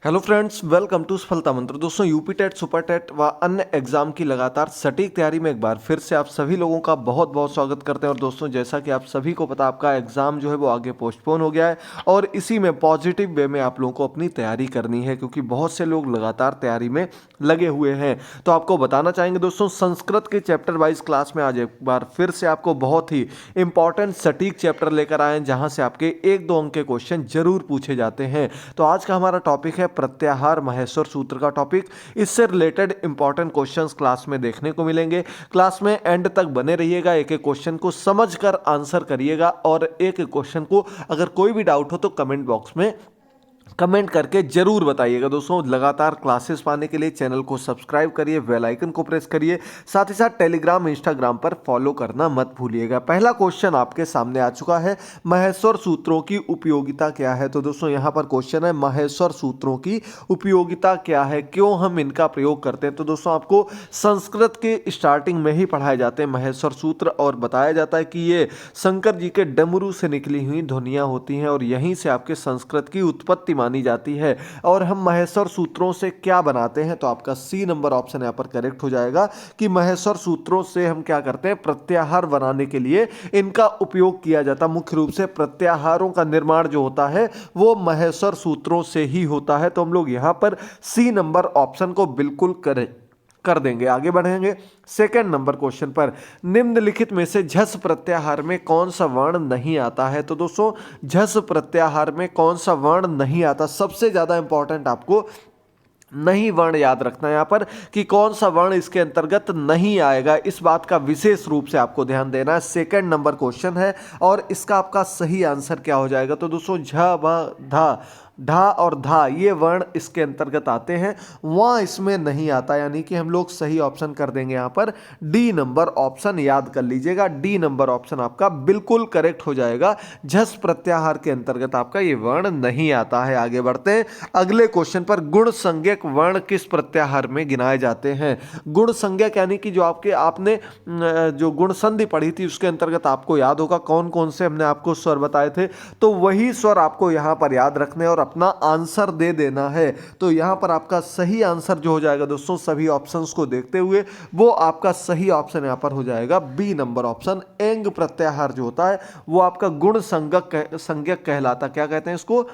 Hello friends, welcome to सफलता मंत्र। दोस्तों, यूपी टेट, सुपर टेट व अन्य एग्जाम की लगातार सटीक तैयारी में एक बार फिर से आप सभी लोगों का बहुत बहुत स्वागत करते हैं। और दोस्तों, जैसा कि आप सभी को पता, आपका एग्जाम जो है वो आगे पोस्टपोन हो गया है और इसी में पॉजिटिव वे में आप लोगों को अपनी तैयारी करनी है, क्योंकि बहुत से लोग लगातार तैयारी में लगे हुए हैं। तो आपको बताना चाहेंगे दोस्तों, संस्कृत के चैप्टर वाइज क्लास में आज एक बार फिर से आपको बहुत ही इंपॉर्टेंट सटीक चैप्टर लेकर आए हैं, जहां से आपके 1-2 अंक के क्वेश्चन जरूर पूछे जाते हैं। तो आज का हमारा टॉपिक है प्रत्याहार महेश्वर सूत्र का टॉपिक। इससे रिलेटेड इंपॉर्टेंट क्वेश्चंस क्लास में देखने को मिलेंगे। क्लास में एंड तक बने रहिएगा, एक एक क्वेश्चन को समझकर आंसर करिएगा और एक एक क्वेश्चन को अगर कोई भी डाउट हो तो कमेंट बॉक्स में कमेंट करके जरूर बताइएगा। दोस्तों, लगातार क्लासेस पाने के लिए चैनल को सब्सक्राइब करिए, बेल आइकन को प्रेस करिए, साथ ही साथ टेलीग्राम इंस्टाग्राम पर फॉलो करना मत भूलिएगा। पहला क्वेश्चन आपके सामने आ चुका है, महेश्वर सूत्रों की उपयोगिता क्या है। तो दोस्तों, यहां पर क्वेश्चन है, महेश्वर सूत्रों की उपयोगिता क्या है, क्यों हम इनका प्रयोग करते हैं। तो दोस्तों, आपको संस्कृत के स्टार्टिंग में ही पढ़ाए जाते हैं महेश्वर सूत्र, और बताया जाता है कि ये शंकर जी के डमरू से निकली हुई ध्वनियां होती हैं और यहीं से आपके संस्कृत की उत्पत्ति मानी जाती है। और हम महेश्वर सूत्रों से क्या बनाते हैं, तो आपका सी नंबर ऑप्शन यहां पर करेक्ट हो जाएगा कि महेश्वर सूत्रों से हम क्या करते हैं, प्रत्याहार बनाने के लिए इनका उपयोग किया जाता है। मुख्य रूप से प्रत्याहारों का निर्माण जो होता है वो महेश्वर सूत्रों से ही होता है। तो हम लोग यहां पर सी नंबर ऑप्शन को बिल्कुल कर देंगे। आगे बढ़ेंगे सेकंड नंबर क्वेश्चन पर, निम्नलिखित में से झस प्रत्याहार में कौन सा वर्ण नहीं आता है। तो दोस्तों, झस प्रत्याहार में कौन सा वर्ण नहीं आता, सबसे ज्यादा इंपॉर्टेंट आपको नहीं वर्ण याद रखना है यहां पर कि कौन सा वर्ण इसके अंतर्गत नहीं आएगा। इस बात का विशेष रूप से आपको ध्यान देना है। सेकंड नंबर क्वेश्चन है और इसका आपका सही आंसर क्या हो जाएगा। तो दोस्तों, झ भ धा, ढा और धा ये वर्ण इसके अंतर्गत आते हैं, वहां इसमें नहीं आता, यानी कि हम लोग सही ऑप्शन कर देंगे यहां पर डी नंबर ऑप्शन। याद कर लीजिएगा, डी नंबर ऑप्शन आपका बिल्कुल करेक्ट हो जाएगा। झस प्रत्याहार के अंतर्गत आपका ये वर्ण नहीं आता है। आगे बढ़ते हैं अगले क्वेश्चन पर, गुण संज्ञक वर्ण किस प्रत्याहार में गिनाए जाते हैं। गुण संज्ञक यानी कि जो आपने जो गुण संधि पढ़ी थी उसके अंतर्गत आपको याद होगा कौन कौन से हमने आपको स्वर बताए थे, तो वही स्वर आपको यहां पर याद रखने और अपना आंसर दे देना है। तो यहां पर आपका सही आंसर जो हो जाएगा दोस्तों, सभी ऑप्शंस को देखते हुए वो आपका सही ऑप्शन यहां पर हो जाएगा बी नंबर ऑप्शन। एंग प्रत्याहार जो होता है वो आपका गुण संज्ञक कहलाता, क्या कहते हैं इसको,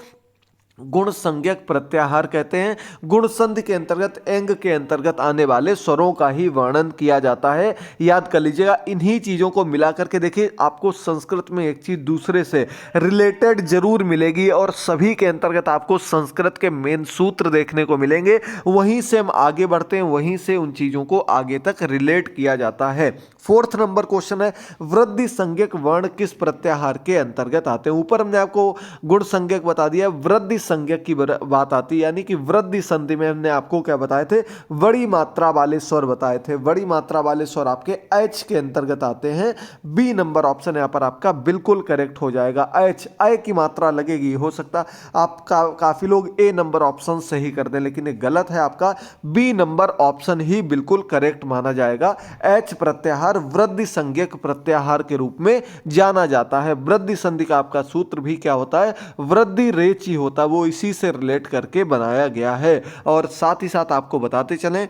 गुण संज्ञक प्रत्याहार कहते हैं। गुण संधि के अंतर्गत एंग के अंतर्गत आने वाले स्वरों का ही वर्णन किया जाता है। याद कर लीजिएगा, इन्हीं चीजों को मिलाकर के देखिए, आपको संस्कृत में एक चीज दूसरे से रिलेटेड जरूर मिलेगी और सभी के अंतर्गत आपको संस्कृत के मेन सूत्र देखने को मिलेंगे। वहीं से हम आगे बढ़ते हैं, वहीं से उन चीजों को आगे तक रिलेट किया जाता है। फोर्थ नंबर क्वेश्चन है, वृद्धि संज्ञक वर्ण किस प्रत्याहार के अंतर्गत आते हैं। ऊपर हमने आपको गुण संज्ञक बता दिया, वृद्धि संज्ञक की बात आती है, यानी कि वृद्धि संधि में हमने आपको क्या बताए थे, बड़ी मात्रा वाले स्वर बताए थे। बड़ी मात्रा वाले स्वर आपके एच के अंतर्गत आते हैं। बी नंबर ऑप्शन यहां पर आपका बिल्कुल करेक्ट हो जाएगा। एच, अय की मात्रा लगेगी। हो सकता आपका काफी लोग ए नंबर ऑप्शन सही कर दें, लेकिन ये गलत है। आपका बी नंबर ऑप्शन ही बिल्कुल करेक्ट माना जाएगा। एच प्रत्याहार वृद्धि संज्ञक प्रत्याहार के रूप में जाना जाता है। वृद्धि संधि का आपका सूत्र भी क्या होता है, वृद्धि रेच ही होता है, वो इसी से रिलेट करके बनाया गया है। और साथ ही साथ आपको बताते चलें,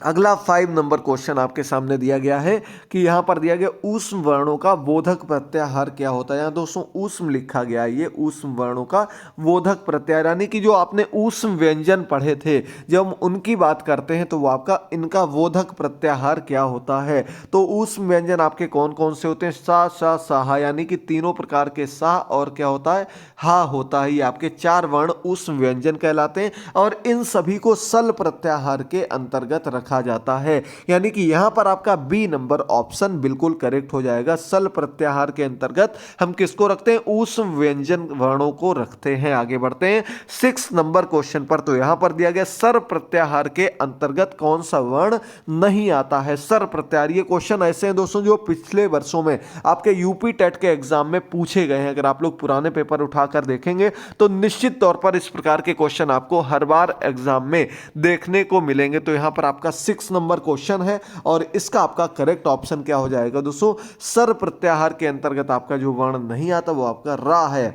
अगला 5 नंबर क्वेश्चन आपके सामने दिया गया है कि यहां पर दिया गया ऊष्म वर्णों का बोधक प्रत्याहार क्या होता है। यहां दोस्तों ऊष्म लिखा गया है, ये ऊष्म वर्णों का बोधक प्रत्याहार, यानी कि जो आपने ऊष्म व्यंजन पढ़े थे, जब हम उनकी बात करते हैं तो वो आपका इनका बोधक प्रत्याहार क्या होता है। तो ऊष्म व्यंजन आपके कौन कौन से होते हैं, सा सा साहा, यानी कि तीनों प्रकार के सा, और क्या होता है, हा होता है। ये आपके 4 वर्ण ऊष्म व्यंजन कहलाते हैं और इन सभी को सल प्रत्याहार के अंतर्गत रखा जाता है। यानी कि यहां पर आपका बी नंबर ऑप्शन बिल्कुल करेक्ट हो जाएगा। सल प्रत्याहार के अंतर्गत हम किसको रखते हैं, ऊष्म व्यंजन वर्णों को रखते हैं। आगे बढ़ते हैं 6 नंबर क्वेश्चन पर। तो यहां पर दिया गया सर प्रत्याहार के अंतर्गत कौन सा वर्ण नहीं आता है। सर प्रत्याहार, ये क्वेश्चन ऐसे हैं दोस्तों जो पिछले वर्षों में आपके यूपी टेट के एग्जाम में पूछे गए हैं। अगर आप लोग पुराने पेपर उठाकर देखेंगे तो निश्चित तौर पर इस प्रकार के क्वेश्चन आपको हर बार एग्जाम में देखने को मिलेंगे। तो यहां पर आपका 6 नंबर क्वेश्चन है और इसका आपका करेक्ट ऑप्शन क्या हो जाएगा दोस्तों, सर प्रत्याहार के अंतर्गत आपका जो वर्ण नहीं आता वो आपका रा है।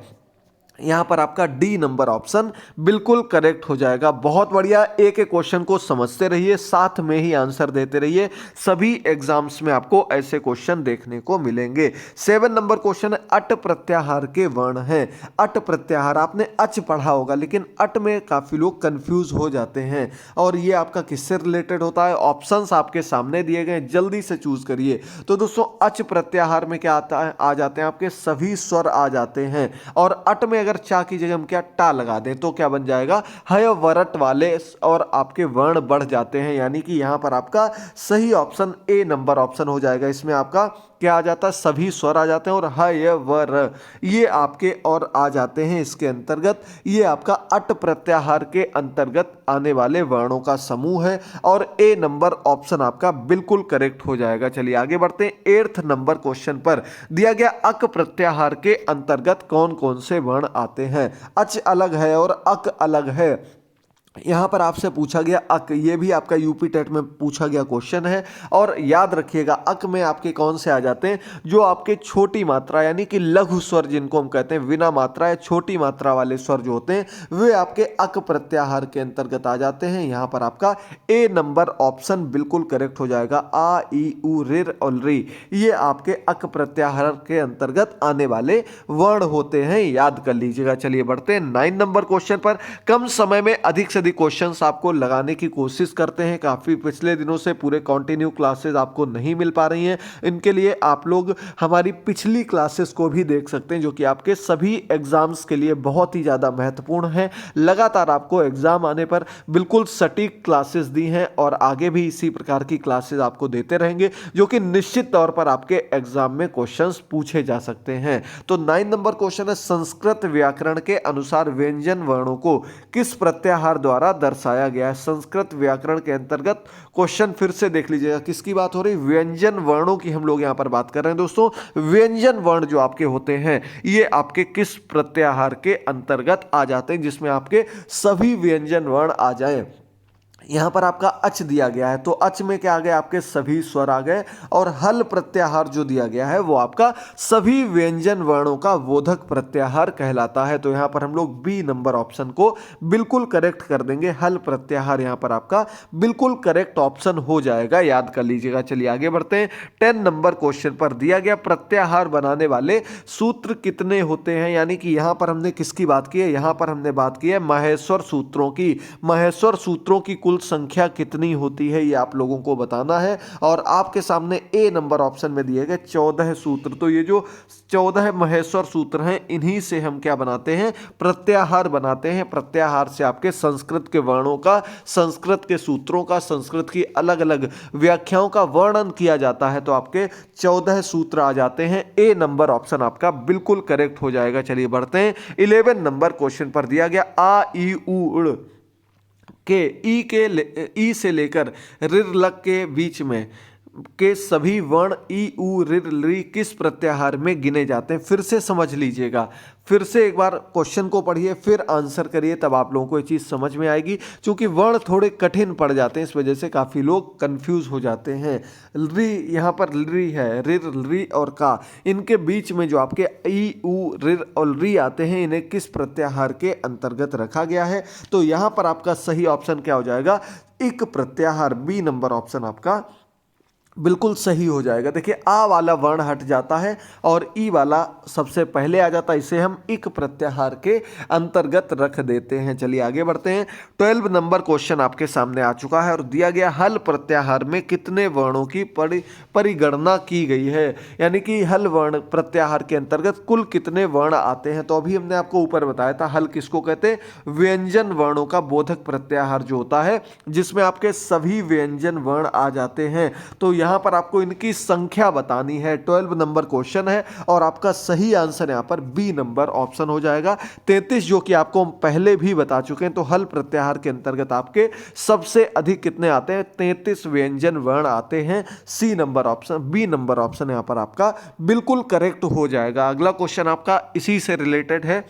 यहाँ पर आपका डी नंबर ऑप्शन बिल्कुल करेक्ट हो जाएगा। बहुत बढ़िया, एक एक क्वेश्चन को समझते रहिए, साथ में ही आंसर देते रहिए, सभी एग्जाम्स में आपको ऐसे क्वेश्चन देखने को मिलेंगे। 7 नंबर क्वेश्चन है, अट प्रत्याहार के वर्ण हैं। अट प्रत्याहार आपने अच पढ़ा होगा, लेकिन अट में काफी लोग कंफ्यूज हो जाते हैं। और ये आपका किससे रिलेटेड होता है? ऑप्शंस आपके सामने दिए गए, जल्दी से चूज करिए। तो दोस्तों अच प्रत्याहार में क्या आता है? आ जाते हैं आपके सभी स्वर आ जाते हैं। और अट में अगर चा की जगह हम क्या टा लगा दें तो क्या बन जाएगा? हय वरट वाले और आपके वर्ण बढ़ जाते हैं, यानी कि यहां पर आपका सही ऑप्शन ए नंबर ऑप्शन हो जाएगा। इसमें आपका क्या आ जाता है? सभी स्वर आ जाते हैं और हय वर ये आपके और आ जाते हैं इसके अंतर्गत। ये आपका अट प्रत्याहार के अंतर्गत आने वाले वर्णों का समूह है और ए नंबर ऑप्शन आपका बिल्कुल करेक्ट हो जाएगा। चलिए आगे बढ़ते हैं। 8th नंबर क्वेश्चन पर दिया गया अक प्रत्याहार के अंतर्गत कौन कौन से वर्ण आते हैं? अच अलग है और अक अलग है। यहां पर आपसे पूछा गया अक, ये भी आपका यूपी टेट में पूछा गया क्वेश्चन है। और याद रखिएगा अक में आपके कौन से आ जाते हैं? जो आपके छोटी मात्रा यानी कि लघु स्वर जिनको हम कहते हैं, बिना मात्रा या छोटी मात्रा वाले स्वर जो होते हैं वे आपके अक प्रत्याहार के अंतर्गत आ जाते हैं। यहां पर आपका ए नंबर ऑप्शन बिल्कुल करेक्ट हो जाएगा। आ ई उ रिर और री ये आपके अक प्रत्याहार के अंतर्गत आने वाले वर्ण होते हैं, याद कर लीजिएगा। चलिए बढ़ते हैं 9 नंबर क्वेश्चन पर। कम समय में अधिक से क्वेश्चंस आपको लगाने की कोशिश करते हैं। काफी पिछले दिनों से पूरे कंटिन्यू क्लासेस आपको नहीं मिल पा रही हैं, इनके लिए आप लोग हमारी पिछली क्लासेस को भी देख सकते हैं, जो कि आपके सभी एग्जाम्स के लिए बहुत ही ज्यादा महत्वपूर्ण है। लगातार आपको एग्जाम आने पर बिल्कुल सटीक क्लासेस दी हैं और आगे भी इसी प्रकार की क्लासेस आपको देते रहेंगे, जो कि निश्चित तौर पर आपके एग्जाम में क्वेश्चंस पूछे जा सकते हैं। तो 9 नंबर क्वेश्चन है, संस्कृत व्याकरण के अनुसार व्यंजन वर्णों को किस प्रत्याहार द्वारा दर्शाया गया है? संस्कृत व्याकरण के अंतर्गत क्वेश्चन फिर से देख लीजिएगा, किसकी बात हो रही? व्यंजन वर्णों की हम लोग यहां पर बात कर रहे हैं दोस्तों। व्यंजन वर्ण जो आपके होते हैं ये आपके किस प्रत्याहार के अंतर्गत आ जाते हैं, जिसमें आपके सभी व्यंजन वर्ण आ जाएं। यहां पर आपका अच दिया गया है, तो अच में क्या आ गया? आपके सभी स्वर आ गए। और हल प्रत्याहार जो दिया गया है वो आपका सभी व्यंजन वर्णों का बोधक प्रत्याहार कहलाता है। तो यहां पर हम लोग बी नंबर ऑप्शन को बिल्कुल करेक्ट कर देंगे। हल प्रत्याहार यहां पर आपका बिल्कुल करेक्ट ऑप्शन हो जाएगा, याद कर लीजिएगा। चलिए आगे बढ़ते हैं। 10 नंबर क्वेश्चन पर दिया गया प्रत्याहार बनाने वाले सूत्र कितने होते हैं? यानी कि यहां पर हमने किसकी बात की है? यहां पर हमने बात की है महेश्वर सूत्रों की। महेश्वर सूत्रों की कुल संख्या कितनी होती है ये आप लोगों को बताना है। और आपके सामने ए नंबर ऑप्शन में दिए गए 14 सूत्र। तो ये जो 14 महेश्वर सूत्र हैं इन्हीं से हम क्या बनाते हैं? प्रत्याहार बनाते हैं। प्रत्याहार से आपके संस्कृत के वर्णों का, संस्कृत के सूत्रों का, संस्कृत की अलग अलग व्याख्याओं का वर्णन किया जाता है। तो आपके 14 सूत्र आ जाते हैं। ए नंबर ऑप्शन आपका बिल्कुल करेक्ट हो जाएगा। चलिए बढ़ते हैं। 11 नंबर क्वेश्चन पर दिया गया आ ई उ के ई से लेकर ऋर लग के बीच में के सभी वर्ण ई उ ऋ री किस प्रत्याहार में गिने जाते हैं? फिर से समझ लीजिएगा, फिर से एक बार क्वेश्चन को पढ़िए फिर आंसर करिए, तब आप लोगों को ये चीज़ समझ में आएगी। क्योंकि वर्ण थोड़े कठिन पड़ जाते हैं, इस वजह से काफ़ी लोग कंफ्यूज हो जाते हैं। री यहाँ पर री है, रिर री और का, इनके बीच में जो आपके ई उ रिर और री आते हैं इन्हें किस प्रत्याहार के अंतर्गत रखा गया है? तो यहाँ पर आपका सही ऑप्शन क्या हो जाएगा? इक प्रत्याहार। बी नंबर ऑप्शन आपका बिल्कुल सही हो जाएगा। देखिए आ वाला वर्ण हट जाता है और ई वाला सबसे पहले आ जाता है, इसे हम इक प्रत्याहार के अंतर्गत रख देते हैं। चलिए आगे बढ़ते हैं। 12 नंबर क्वेश्चन आपके सामने आ चुका है और दिया गया हल प्रत्याहार में कितने वर्णों की परिगणना की गई है? यानी कि हल वर्ण प्रत्याहार के अंतर्गत कुल कितने वर्ण आते हैं? तो अभी हमने आपको ऊपर बताया था हल किसको कहते हैं? व्यंजन वर्णों का बोधक प्रत्याहार जो होता है जिसमें आपके सभी व्यंजन वर्ण आ जाते हैं। तो यहां पर आपको इनकी संख्या बतानी है। 12 नंबर क्वेश्चन है और आपका सही आंसर यहां पर बी नंबर ऑप्शन हो जाएगा। 33 जो कि आपको हम पहले भी बता चुके हैं। तो हल प्रत्याहार के अंतर्गत आपके सबसे अधिक कितने आते हैं? 33 व्यंजन वर्ण आते हैं। C number option, B number option यहां पर आपका बिल्कुल करेक्ट हो जाएगा। अगला क्वेश्चन आपका इसी से रिलेटेड है।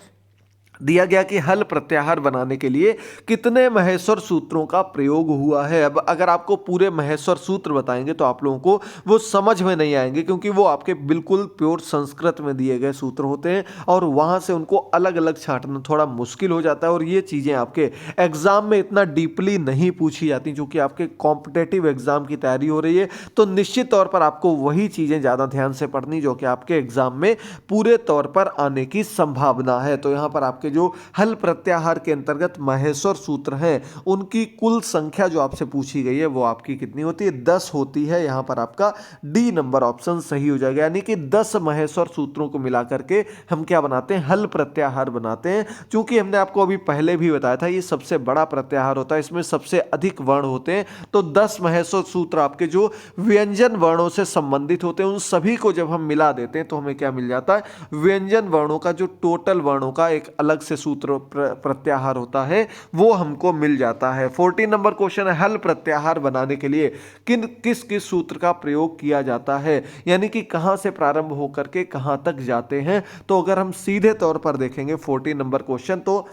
दिया गया कि हल प्रत्याहार बनाने के लिए कितने महेश्वर सूत्रों का प्रयोग हुआ है। अब अगर आपको पूरे महेश्वर सूत्र बताएंगे तो आप लोगों को वो समझ में नहीं आएंगे, क्योंकि वो आपके बिल्कुल प्योर संस्कृत में दिए गए सूत्र होते हैं और वहाँ से उनको अलग अलग छांटना थोड़ा मुश्किल हो जाता है। और ये चीज़ें आपके एग्जाम में इतना डीपली नहीं पूछी जाती, क्योंकि आपके कॉम्पिटेटिव एग्जाम की तैयारी हो रही है, तो निश्चित तौर पर आपको वही चीज़ें ज़्यादा ध्यान से पढ़नी जो कि आपके एग्जाम में पूरे तौर पर आने की संभावना है। तो यहाँ पर आपके जो हल प्रत्याहार के अंतर्गत महेश्वर सूत्र हैं उनकी कुल संख्या जो आपसे पूछी गई है वो आपकी कितनी होती है? 10 होती है। यहां पर आपका डी नंबर ऑप्शन सही हो जाएगा, यानी कि 10 महेश्वर सूत्रों को मिलाकर के हम क्या बनाते हैं? हल प्रत्याहार बनाते हैं। चूंकि हमने आपको अभी पहले भी बताया था ये सबसे बड़ा प्रत्याहार होता है, इसमें सबसे अधिक वर्ण होते हैं। तो 10 महेश्वर सूत्र आपके जो व्यंजन वर्णों से संबंधित होते हैं उन सभी को जब हम मिला देते हैं तो हमें क्या मिल जाता है? व्यंजन वर्णों का जो टोटल वर्णों का एक अलग से सूत्र प्रत्याहार होता है वो हमको मिल जाता है। 14 नंबर क्वेश्चन है, हल प्रत्याहार बनाने के लिए किस किस सूत्र का प्रयोग किया जाता है, यानी कि कहां से प्रारंभ होकर के कहां तक जाते हैं। तो अगर हम सीधे तौर पर देखेंगे 14 नंबर क्वेश्चन, तो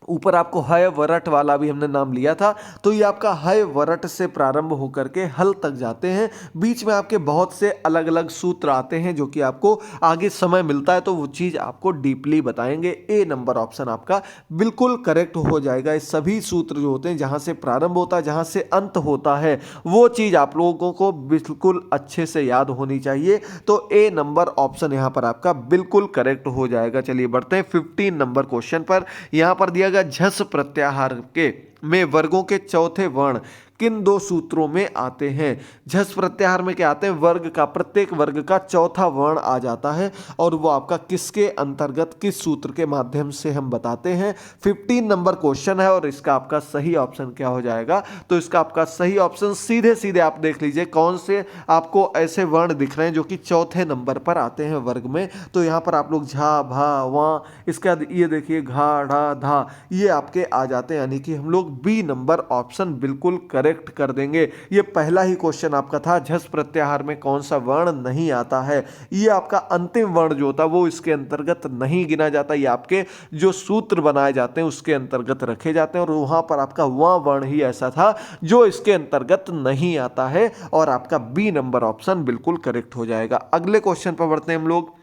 ऊपर आपको हय वरट वाला भी हमने नाम लिया था, तो ये आपका हय वरट से प्रारंभ होकर के हल तक जाते हैं। बीच में आपके बहुत से अलग अलग सूत्र आते हैं जो कि आपको आगे समय मिलता है तो वो चीज़ आपको डीपली बताएंगे। ए नंबर ऑप्शन आपका बिल्कुल करेक्ट हो जाएगा। ये सभी सूत्र जो होते हैं जहाँ से प्रारंभ होता है जहाँ से अंत होता है वो चीज़ आप लोगों को बिल्कुल अच्छे से याद होनी चाहिए। तो ए नंबर ऑप्शन यहाँ पर आपका बिल्कुल करेक्ट हो जाएगा। चलिए बढ़ते हैं 15 नंबर क्वेश्चन पर। यहाँ पर दिया गया झस प्रत्याहार के में वर्गों के चौथे वर्ण किन दो सूत्रों में आते हैं? झस प्रत्याहार में क्या आते हैं? वर्ग का, प्रत्येक वर्ग का चौथा वर्ण आ जाता है और वो आपका किसके अंतर्गत किस सूत्र के माध्यम से हम बताते हैं। 15 नंबर क्वेश्चन है और इसका आपका सही ऑप्शन क्या हो जाएगा? तो इसका आपका सही ऑप्शन सीधे सीधे आप देख लीजिए कौन से आपको ऐसे वर्ण दिख रहे हैं जो कि चौथे नंबर पर आते हैं वर्ग में। तो यहाँ पर आप लोग झा, भा, वां, इसका ये देखिए घा, ढा, धा, ये आपके आ जाते हैं, यानी कि हम लोग बी नंबर ऑप्शन बिल्कुल करेक्ट कर देंगे। ये पहला ही क्वेश्चन आपका था, झस प्रत्याहार में कौन सा वर्ण नहीं आता है। ये आपका अंतिम वर्ण जो होता है वो इसके अंतर्गत नहीं गिना जाता, ये आपके जो सूत्र बनाए जाते हैं उसके अंतर्गत रखे जाते हैं और वहां पर आपका वह वर्ण ही ऐसा था जो इसके अंतर्गत नहीं आता है और आपका बी नंबर ऑप्शन बिल्कुल करेक्ट हो जाएगा। अगले क्वेश्चन पर बढ़ते हैं हम लोग।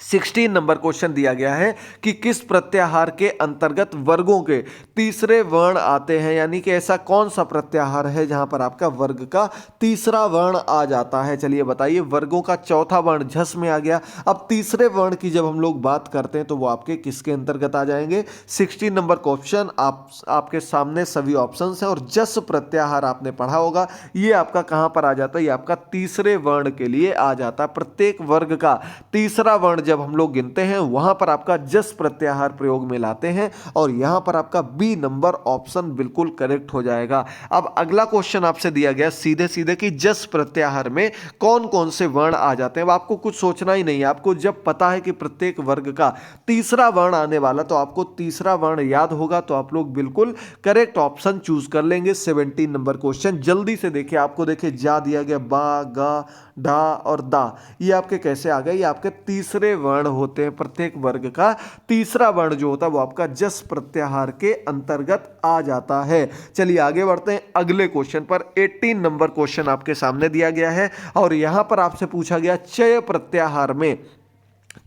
16 नंबर क्वेश्चन दिया गया है कि किस प्रत्याहार के अंतर्गत वर्गों के तीसरे वर्ण आते हैं, यानी कि ऐसा कौन सा प्रत्याहार है जहां पर आपका वर्ग का तीसरा वर्ण आ जाता है। चलिए बताइए, वर्गों का चौथा वर्ण झस में आ गया। अब तीसरे वर्ण की जब हम लोग बात करते हैं तो वो आपके किसके अंतर्गत आ जाएंगे? 16 नंबर क्वेश्चन आपके सामने सभी ऑप्शन हैं और जस प्रत्याहार आपने पढ़ा होगा, ये आपका कहां पर आ जाता है? ये आपका तीसरे वर्ण के लिए आ जाता है। प्रत्येक वर्ग का तीसरा वर्ण जब हम लोग गिनते हैं वहां पर आपका जस प्रत्याहार प्रयोग में लाते हैं और यहां पर आपका बी नंबर ऑप्शन बिल्कुल करेक्ट हो जाएगा। अब अगला क्वेश्चन आपसे दिया गया सीधे सीधे कि जस प्रत्याहार में कौन कौन से वर्ण आ जाते हैं। अब आपको कुछ सोचना ही नहीं है, आपको जब पता है कि प्रत्येक वर्ग का तीसरा वर्ण आने वाला तो आपको तीसरा वर्ण याद होगा तो आप लोग बिल्कुल करेक्ट ऑप्शन चूज कर लेंगे। 17 नंबर क्वेश्चन जल्दी से देखिए, आपको देखिए जा दिया गया, बा, गा, ढा और दा, ये आपके कैसे आ गए? ये आपके तीसरे वर्ण होते हैं। प्रत्येक वर्ग का तीसरा वर्ण जो होता है वो आपका जस प्रत्याहार के अंतर्गत आ जाता है। चलिए आगे बढ़ते हैं अगले क्वेश्चन पर। 18 नंबर क्वेश्चन आपके सामने दिया गया है और यहां पर आपसे पूछा गया चय प्रत्याहार में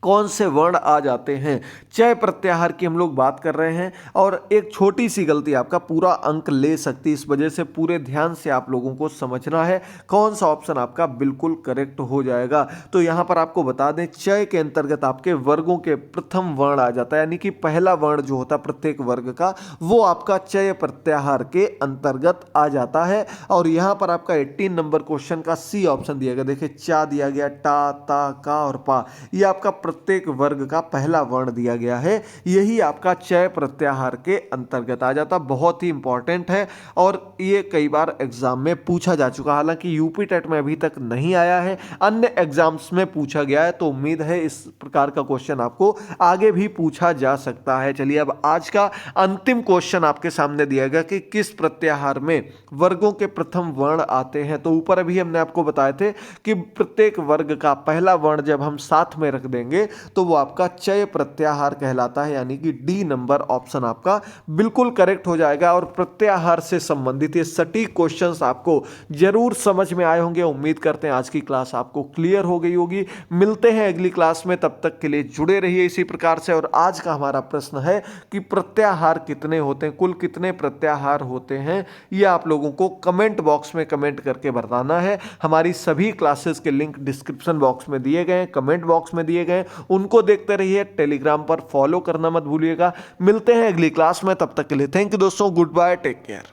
कौन से वर्ण आ जाते हैं। चय प्रत्याहार की हम लोग बात कर रहे हैं और एक छोटी सी गलती आपका पूरा अंक ले सकती है, इस वजह से पूरे ध्यान से आप लोगों को समझना है कौन सा ऑप्शन आपका बिल्कुल करेक्ट हो जाएगा। तो यहां पर आपको बता दें, चय के अंतर्गत आपके वर्गों के प्रथम वर्ण आ जाता है, यानी कि पहला वर्ण जो होता है प्रत्येक वर्ग का वो आपका चय प्रत्याहार के अंतर्गत आ जाता है। और यहां पर आपका 18 नंबर क्वेश्चन का सी ऑप्शन दिया गया, देखिए चा दिया गया, टा, ता, का और पा, ये आपका प्रत्येक वर्ग का पहला वर्ण दिया गया है, यही आपका चय प्रत्याहार के अंतर्गत आ जाता। बहुत ही इंपॉर्टेंट है और ये कई बार एग्जाम में पूछा जा चुका, हालांकि यूपी टेट में अभी तक नहीं आया है, अन्य एग्जाम्स में पूछा गया है, तो उम्मीद है इस प्रकार का क्वेश्चन आपको आगे भी पूछा जा सकता है। चलिए अब आज का अंतिम क्वेश्चन आपके सामने दिया गया कि किस प्रत्याहार में वर्गों के प्रथम वर्ण आते हैं। तो ऊपर अभी हमने आपको बताए थे कि प्रत्येक वर्ग का पहला वर्ण जब हम साथ में रख देंगे करेंगे तो वो आपका चय प्रत्याहार कहलाता है, यानी कि डी नंबर ऑप्शन आपका बिल्कुल करेक्ट हो जाएगा। और प्रत्याहार से संबंधित ये सटीक क्वेश्चंस आपको जरूर समझ में आए होंगे। उम्मीद करते हैं आज की क्लास आपको क्लियर हो गई होगी। मिलते हैं अगली क्लास में, तब तक के लिए जुड़े रहिए इसी प्रकार से। और आज का हमारा प्रश्न है कि प्रत्याहार कितने होते हैं, कुल कितने प्रत्याहार होते हैं, ये आप लोगों को कमेंट बॉक्स में कमेंट करके बताना है। हमारी सभी क्लासेस के लिंक डिस्क्रिप्शन बॉक्स में दिए गए हैं, कमेंट बॉक्स में दिए गए हैं, उनको देखते रहिए। टेलीग्राम पर फॉलो करना मत भूलिएगा। मिलते हैं अगली क्लास में, तब तक के लिए थैंक यू दोस्तों, गुड बाय, टेक केयर।